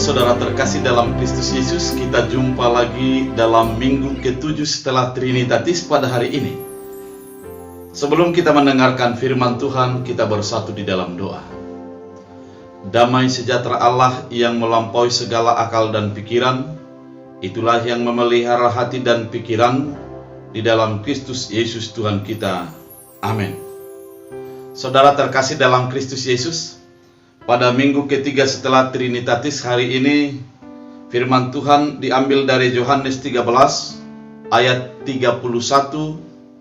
saudara terkasih dalam Kristus Yesus, kita jumpa lagi dalam minggu ke-7 setelah Trinitatis pada hari ini. Sebelum kita mendengarkan firman Tuhan, kita bersatu di dalam doa. Damai sejahtera Allah yang melampaui segala akal dan pikiran, itulah yang memelihara hati dan pikiran di dalam Kristus Yesus Tuhan kita. Amin. Saudara terkasih dalam Kristus Yesus, pada minggu ketiga setelah Trinitatis hari ini, firman Tuhan diambil dari Yohanes 13 ayat 31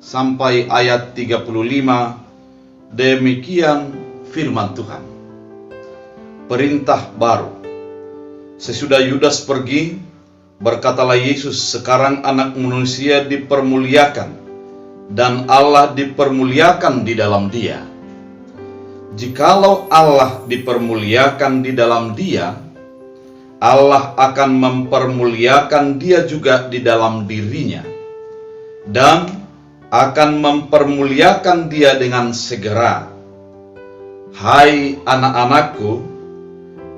sampai ayat 35. Demikian firman Tuhan. Perintah baru. Sesudah Yudas pergi, berkatalah Yesus, sekarang anak manusia dipermuliakan dan Allah dipermuliakan di dalam dia. Jikalau Allah dipermuliakan di dalam dia, Allah akan mempermuliakan dia juga di dalam dirinya, dan akan mempermuliakan dia dengan segera. Hai anak-anakku,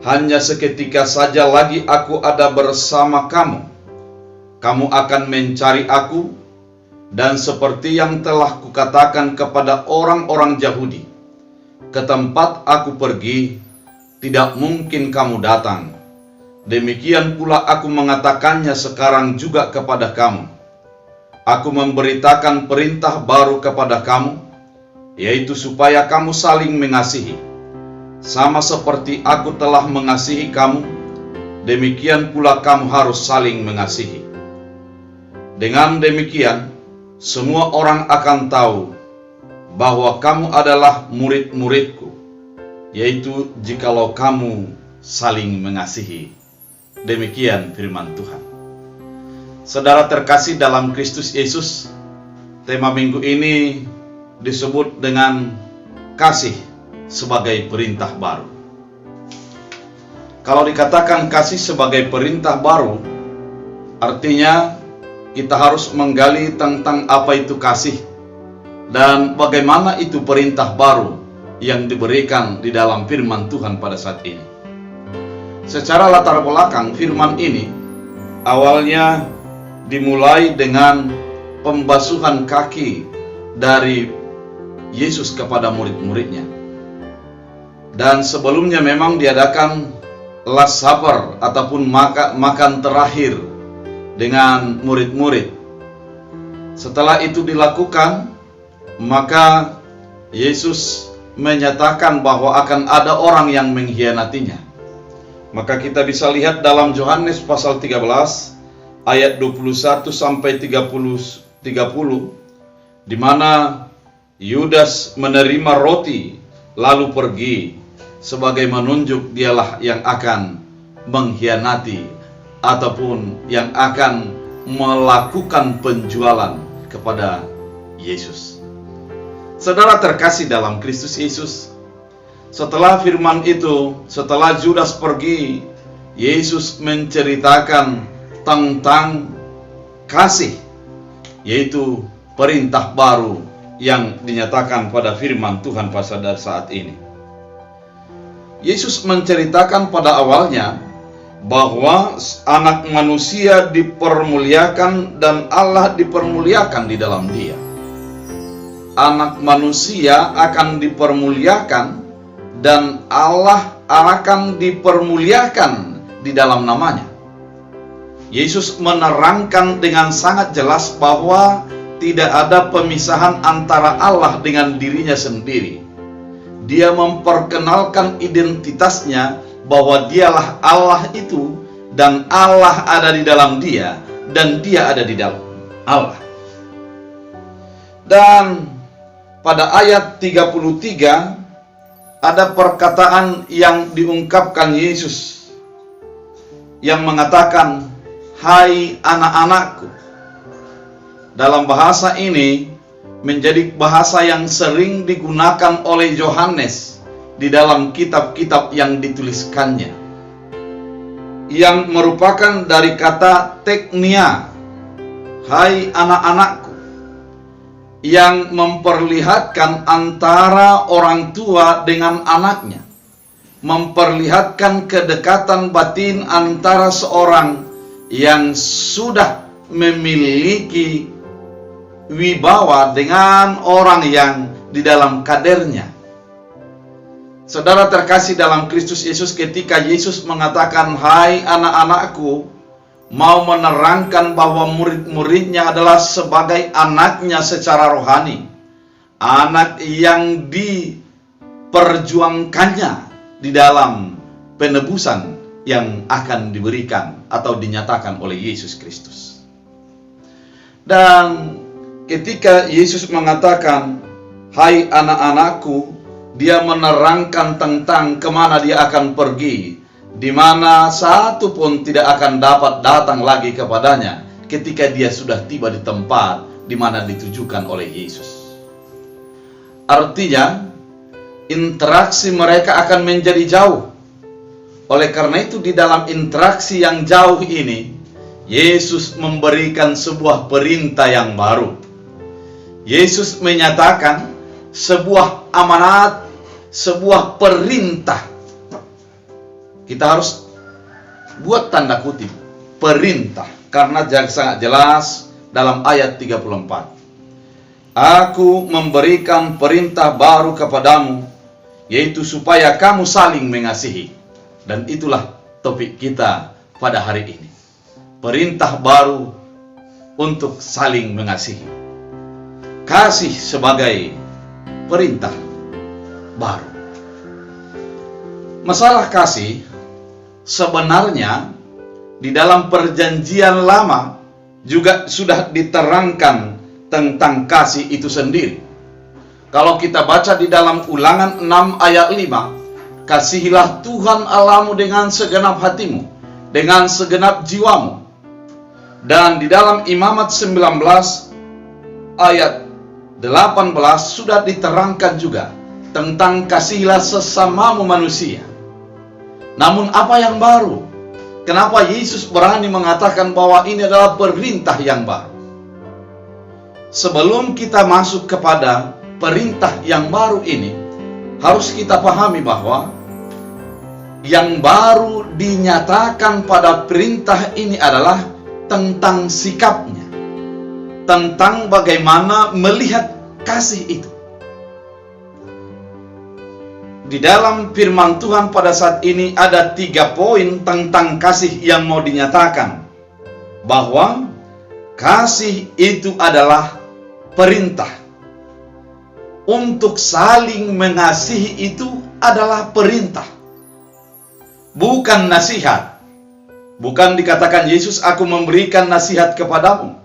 hanya seketika saja lagi aku ada bersama kamu. Kamu akan mencari aku, dan seperti yang telah kukatakan kepada orang-orang Yahudi, ke tempat aku pergi, tidak mungkin kamu datang. Demikian pula aku mengatakannya sekarang juga kepada kamu. Aku memberitakan perintah baru kepada kamu, yaitu supaya kamu saling mengasihi. Sama seperti aku telah mengasihi kamu, demikian pula kamu harus saling mengasihi. Dengan demikian, semua orang akan tahu bahwa kamu adalah murid-muridku, yaitu jikalau kamu saling mengasihi. Demikian firman Tuhan. Saudara terkasih dalam Kristus Yesus, tema minggu ini disebut dengan kasih sebagai perintah baru. Kalau dikatakan kasih sebagai perintah baru, artinya kita harus menggali tentang apa itu kasih dan bagaimana itu perintah baru yang diberikan di dalam firman Tuhan pada saat ini. Secara latar belakang firman ini awalnya dimulai dengan pembasuhan kaki dari Yesus kepada murid-muridnya. Dan sebelumnya memang diadakan Last Supper ataupun makan terakhir dengan murid-murid. Setelah itu dilakukan, maka Yesus menyatakan bahwa akan ada orang yang mengkhianatinya. Maka kita bisa lihat dalam Yohanes pasal 13 ayat 21 sampai 30 di mana Yudas menerima roti lalu pergi sebagai menunjuk dialah yang akan mengkhianati ataupun yang akan melakukan penjualan kepada Yesus. Saudara terkasih dalam Kristus Yesus, setelah firman itu, setelah Yudas pergi, Yesus menceritakan tentang kasih, yaitu perintah baru yang dinyatakan pada firman Tuhan pada saat ini. Yesus menceritakan pada awalnya bahwa anak manusia dipermuliakan dan Allah dipermuliakan di dalam dia. Anak manusia akan dipermuliakan dan Allah akan dipermuliakan di dalam namanya. Yesus menerangkan dengan sangat jelas bahwa tidak ada pemisahan antara Allah dengan dirinya sendiri. Dia memperkenalkan identitasnya bahwa dialah Allah itu dan Allah ada di dalam dia dan dia ada di dalam Allah. Dan pada ayat 33 ada perkataan yang diungkapkan Yesus yang mengatakan, hai anak-anakku. Dalam bahasa ini menjadi bahasa yang sering digunakan oleh Yohanes di dalam kitab-kitab yang dituliskannya, yang merupakan dari kata teknia, hai anak-anakku, yang memperlihatkan antara orang tua dengan anaknya, memperlihatkan kedekatan batin antara seorang yang sudah memiliki wibawa dengan orang yang di dalam kadernya. Saudara terkasih dalam Kristus Yesus, ketika Yesus mengatakan, "Hai anak-anakku," mau menerangkan bahwa murid-muridnya adalah sebagai anaknya secara rohani, anak yang diperjuangkannya di dalam penebusan yang akan diberikan atau dinyatakan oleh Yesus Kristus. Dan ketika Yesus mengatakan, "Hai anak-anakku," dia menerangkan tentang kemana dia akan pergi, di mana satu pun tidak akan dapat datang lagi kepadanya ketika dia sudah tiba di tempat di mana ditujukan oleh Yesus. Artinya, interaksi mereka akan menjadi jauh. Oleh karena itu, di dalam interaksi yang jauh ini, Yesus memberikan sebuah perintah yang baru. Yesus menyatakan sebuah amanat, sebuah perintah. Kita harus buat tanda kutip, perintah, karena sangat jelas dalam ayat 34. "Aku memberikan perintah baru kepadamu, yaitu supaya kamu saling mengasihi." Dan itulah topik kita pada hari ini. Perintah baru untuk saling mengasihi. Kasih sebagai perintah baru. Masalah kasih sebenarnya di dalam perjanjian lama juga sudah diterangkan tentang kasih itu sendiri. Kalau kita baca di dalam Ulangan 6 ayat 5, "Kasihilah Tuhan Allahmu dengan segenap hatimu, dengan segenap jiwamu." Dan di dalam Imamat 19 ayat 18 sudah diterangkan juga tentang kasihilah sesamamu manusia. Namun apa yang baru? Kenapa Yesus berani mengatakan bahwa ini adalah perintah yang baru? Sebelum kita masuk kepada perintah yang baru ini, harus kita pahami bahwa yang baru dinyatakan pada perintah ini adalah tentang sikapnya, tentang bagaimana melihat kasih itu. Di dalam firman Tuhan pada saat ini ada 3 poin tentang kasih yang mau dinyatakan. Bahwa kasih itu adalah perintah. Untuk saling mengasihi itu adalah perintah, bukan nasihat. Bukan dikatakan Yesus, "Aku memberikan nasihat kepadamu,"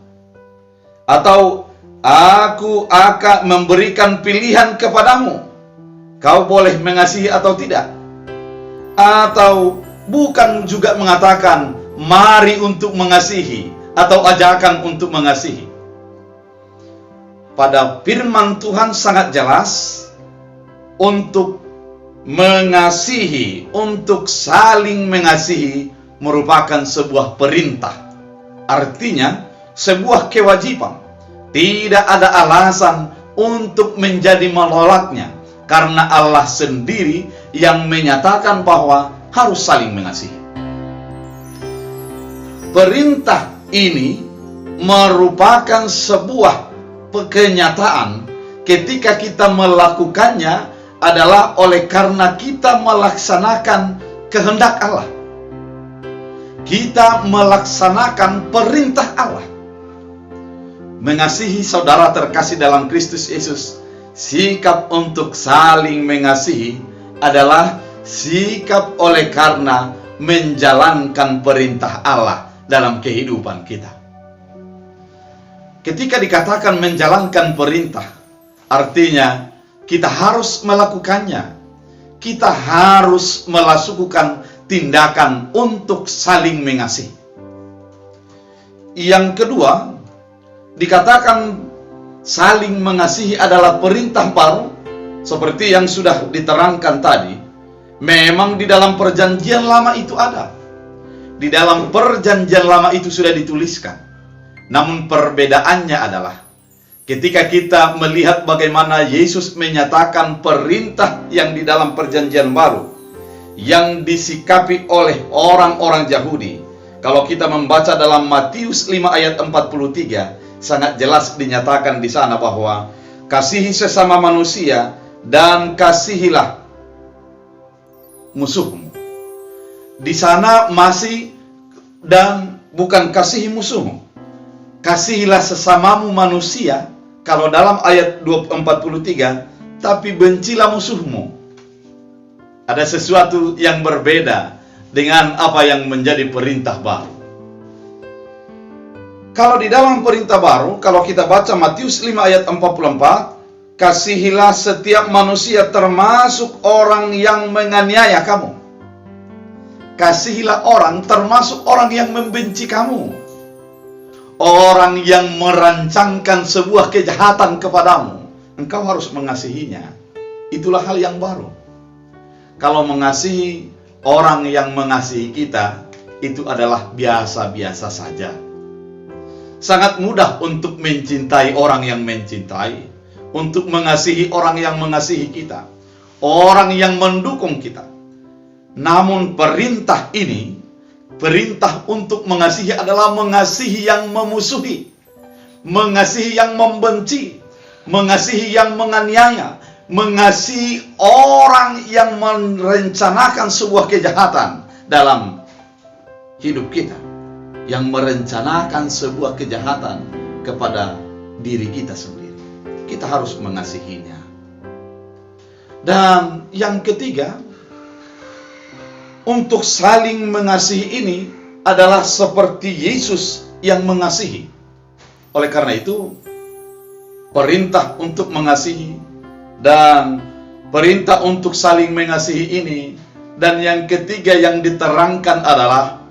atau "Aku akan memberikan pilihan kepadamu, kau boleh mengasihi atau tidak." Atau bukan juga mengatakan mari untuk mengasihi atau ajakan untuk mengasihi. Pada firman Tuhan sangat jelas, untuk mengasihi, untuk saling mengasihi merupakan sebuah perintah. Artinya sebuah kewajiban. Tidak ada alasan untuk menjadi menolaknya, karena Allah sendiri yang menyatakan bahwa harus saling mengasihi. Perintah ini merupakan sebuah kenyataan ketika kita melakukannya adalah oleh karena kita melaksanakan kehendak Allah. Kita melaksanakan perintah Allah. Mengasihi saudara terkasih dalam Kristus Yesus, sikap untuk saling mengasihi adalah sikap oleh karena menjalankan perintah Allah dalam kehidupan kita. Ketika dikatakan menjalankan perintah, artinya kita harus melakukannya. Kita harus melakukan tindakan untuk saling mengasihi. Yang kedua, dikatakan saling mengasihi adalah perintah baru, seperti yang sudah diterangkan tadi. Memang di dalam perjanjian lama itu ada. Di dalam perjanjian lama itu sudah dituliskan. Namun perbedaannya adalah ketika kita melihat bagaimana Yesus menyatakan perintah yang di dalam perjanjian baru, yang disikapi oleh orang-orang Yahudi. Kalau kita membaca dalam Matius 5 ayat 43, sangat jelas dinyatakan di sana bahwa kasihi sesama manusia dan kasihilah musuhmu. Di sana masih dan bukan kasihi musuhmu. Kasihilah sesamamu manusia. Kalau dalam ayat 43, tapi bencilah musuhmu. Ada sesuatu yang berbeda dengan apa yang menjadi perintah baru. Kalau di dalam perintah baru, kalau kita baca Matius 5 ayat 44, kasihilah setiap manusia termasuk orang yang menganiaya kamu. Kasihilah orang termasuk orang yang membenci kamu. Orang yang merancangkan sebuah kejahatan kepadamu, engkau harus mengasihinya. Itulah hal yang baru. Kalau mengasihi orang yang mengasihi kita, itu adalah biasa-biasa saja. Sangat mudah untuk mencintai orang yang mencintai, untuk mengasihi orang yang mengasihi kita, orang yang mendukung kita. Namun perintah ini, perintah untuk mengasihi adalah mengasihi yang memusuhi, mengasihi yang membenci, mengasihi yang menganiaya, mengasihi orang yang merencanakan sebuah kejahatan dalam hidup kita, yang merencanakan sebuah kejahatan kepada diri kita sendiri. Kita harus mengasihinya. Dan yang ketiga, untuk saling mengasihi ini adalah seperti Yesus yang mengasihi. Oleh karena itu, perintah untuk mengasihi dan perintah untuk saling mengasihi ini, dan yang ketiga yang diterangkan adalah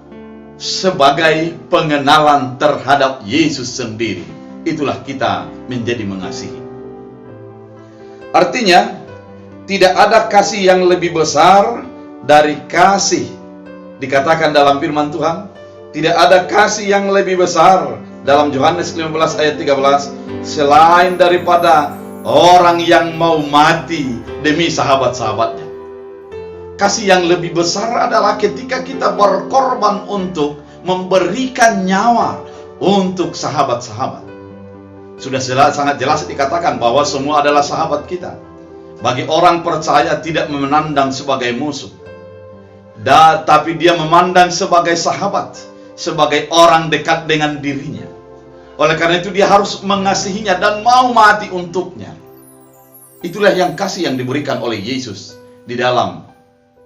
sebagai pengenalan terhadap Yesus sendiri. Itulah kita menjadi mengasihi. Artinya, tidak ada kasih yang lebih besar dari kasih. Dikatakan dalam firman Tuhan, tidak ada kasih yang lebih besar dalam Yohanes 15 ayat 13 selain daripada orang yang mau mati demi sahabat-sahabatnya. Kasih yang lebih besar adalah ketika kita berkorban untuk memberikan nyawa untuk sahabat-sahabat. Sudah sangat jelas dikatakan bahwa semua adalah sahabat kita. Bagi orang percaya tidak memandang sebagai musuh, tapi dia memandang sebagai sahabat, sebagai orang dekat dengan dirinya. Oleh karena itu dia harus mengasihinya dan mau mati untuknya. Itulah yang kasih yang diberikan oleh Yesus di dalam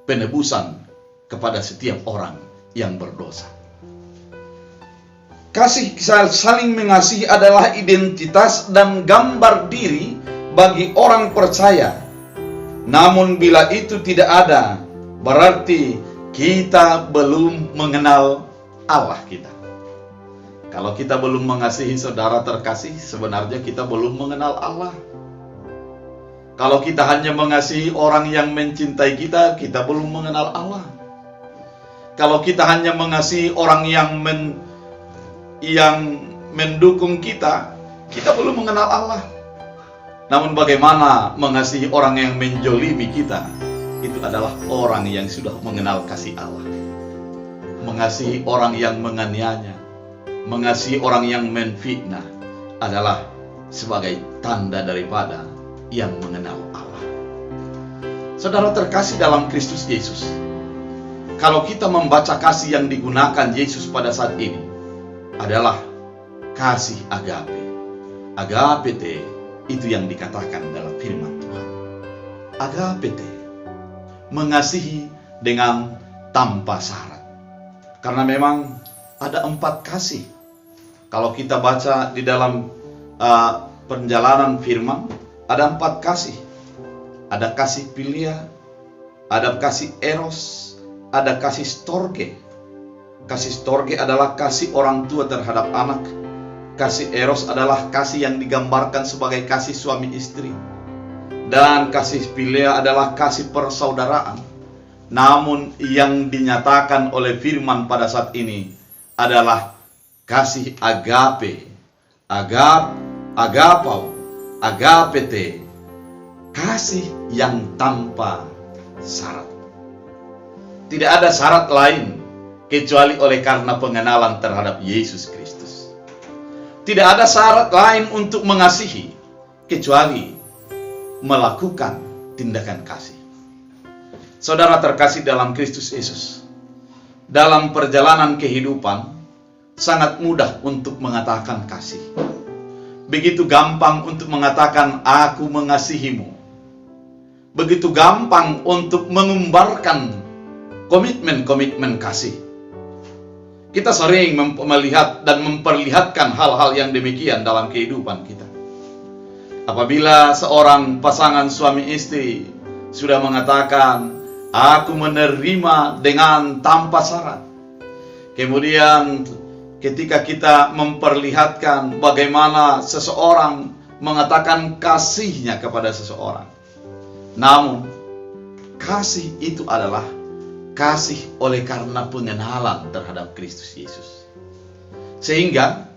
penebusan kepada setiap orang yang berdosa. Kasih saling mengasihi adalah identitas dan gambar diri bagi orang percaya. Namun bila itu tidak ada, berarti kita belum mengenal Allah kita. Kalau kita belum mengasihi saudara terkasih, sebenarnya kita belum mengenal Allah. Kalau kita hanya mengasihi orang yang mencintai kita, kita belum mengenal Allah. Kalau kita hanya mengasihi orang yang mendukung kita, kita belum mengenal Allah. Namun bagaimana mengasihi orang yang menjolimi kita? Itu adalah orang yang sudah mengenal kasih Allah. Mengasihi orang yang menganiaya, mengasihi orang yang menfitnah adalah sebagai tanda daripada yang mengenal Allah. Saudara terkasih dalam Kristus Yesus, kalau kita membaca kasih yang digunakan Yesus pada saat ini adalah kasih agape. Agapete itu yang dikatakan dalam firman Tuhan. Agapete, mengasihi dengan tanpa syarat. Karena memang ada 4 kasih. Kalau kita baca di dalam perjalanan firman, ada 4 kasih. Ada kasih philia, ada kasih eros, ada kasih storge. Kasih storge adalah kasih orang tua terhadap anak. Kasih eros adalah kasih yang digambarkan sebagai kasih suami istri. Dan kasih philia adalah kasih persaudaraan. Namun yang dinyatakan oleh firman pada saat ini adalah kasih agape. Agapau, agapete, kasih yang tanpa syarat. Tidak ada syarat lain kecuali oleh karena pengenalan terhadap Yesus Kristus. Tidak ada syarat lain untuk mengasihi kecuali melakukan tindakan kasih. Saudara terkasih dalam Kristus Yesus, dalam perjalanan kehidupan sangat mudah untuk mengatakan kasih. Begitu gampang untuk mengatakan aku mengasihimu. Begitu gampang untuk mengumbarkan komitmen-komitmen kasih. Kita sering melihat dan memperlihatkan hal-hal yang demikian dalam kehidupan kita. Apabila seorang pasangan suami istri sudah mengatakan, aku menerima dengan tanpa syarat. Kemudian ketika kita memperlihatkan bagaimana seseorang mengatakan kasihnya kepada seseorang. Namun, kasih itu adalah kasih oleh karena pengenalan terhadap Kristus Yesus. Sehingga,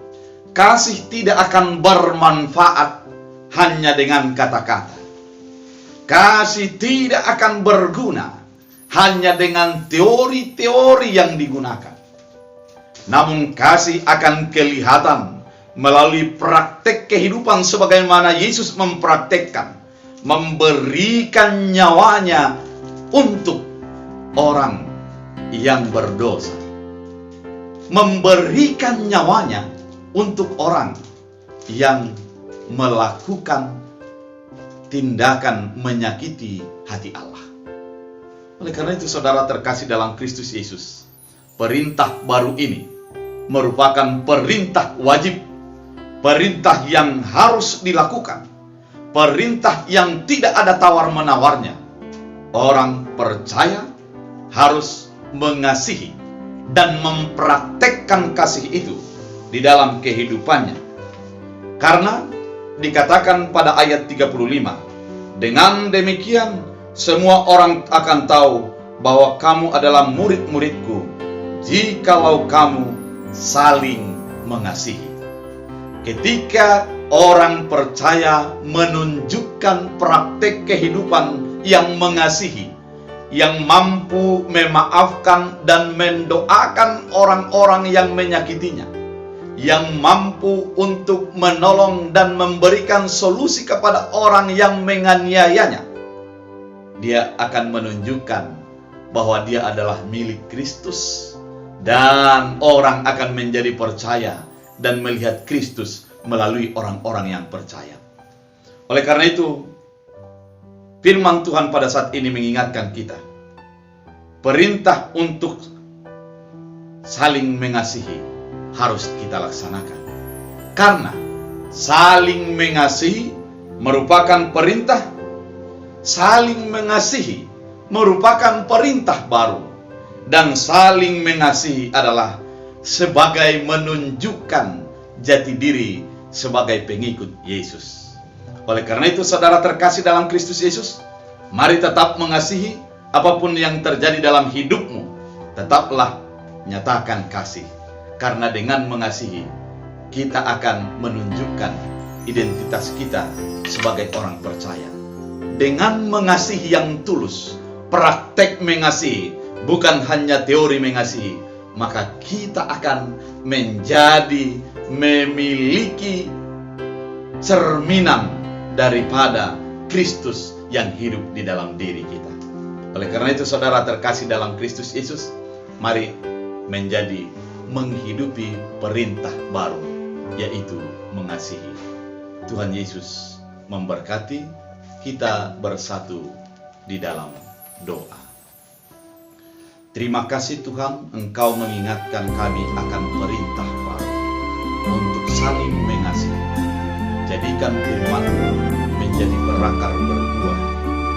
kasih tidak akan bermanfaat hanya dengan kata-kata. Kasih tidak akan berguna hanya dengan teori-teori yang digunakan. Namun kasih akan kelihatan melalui praktek kehidupan sebagaimana Yesus mempraktekkan, memberikan nyawanya untuk orang yang berdosa. Memberikan nyawanya untuk orang yang melakukan tindakan menyakiti hati Allah. Oleh karena itu saudara terkasih dalam Kristus Yesus, perintah baru ini merupakan perintah wajib, perintah yang harus dilakukan, perintah yang tidak ada tawar-menawarnya. Orang percaya harus mengasihi dan mempraktekkan kasih itu di dalam kehidupannya. Karena dikatakan pada ayat 35, dengan demikian semua orang akan tahu bahwa kamu adalah murid-muridku jikalau kamu saling mengasihi. Ketika orang percaya menunjukkan praktek kehidupan yang mengasihi, yang mampu memaafkan dan mendoakan orang-orang yang menyakitinya, yang mampu untuk menolong dan memberikan solusi kepada orang yang menganiayanya, dia akan menunjukkan bahwa dia adalah milik Kristus, dan orang akan menjadi percaya dan melihat Kristus melalui orang-orang yang percaya. Oleh karena itu, firman Tuhan pada saat ini mengingatkan kita, perintah untuk saling mengasihi harus kita laksanakan. Karena saling mengasihi merupakan perintah, saling mengasihi merupakan perintah baru, dan saling mengasihi adalah sebagai menunjukkan jati diri sebagai pengikut Yesus. Oleh karena itu saudara terkasih dalam Kristus Yesus, mari tetap mengasihi. Apapun yang terjadi dalam hidupmu, tetaplah nyatakan kasih. Karena dengan mengasihi, kita akan menunjukkan identitas kita sebagai orang percaya. Dengan mengasihi yang tulus, praktek mengasihi, bukan hanya teori mengasihi, maka kita akan menjadi memiliki cerminan daripada Kristus yang hidup di dalam diri kita. Oleh karena itu saudara terkasih dalam Kristus Yesus, mari menjadi menghidupi perintah baru, yaitu mengasihi. Tuhan Yesus memberkati. Kita bersatu di dalam doa. Terima kasih Tuhan, Engkau mengingatkan kami akan perintah baru untuk saling mengasihi. Jadikan firman-Mu menjadi berakar berbuah,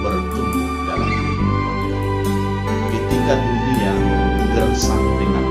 bertumbuh dalam kehidupan kami. Ketika dunia gersang dengan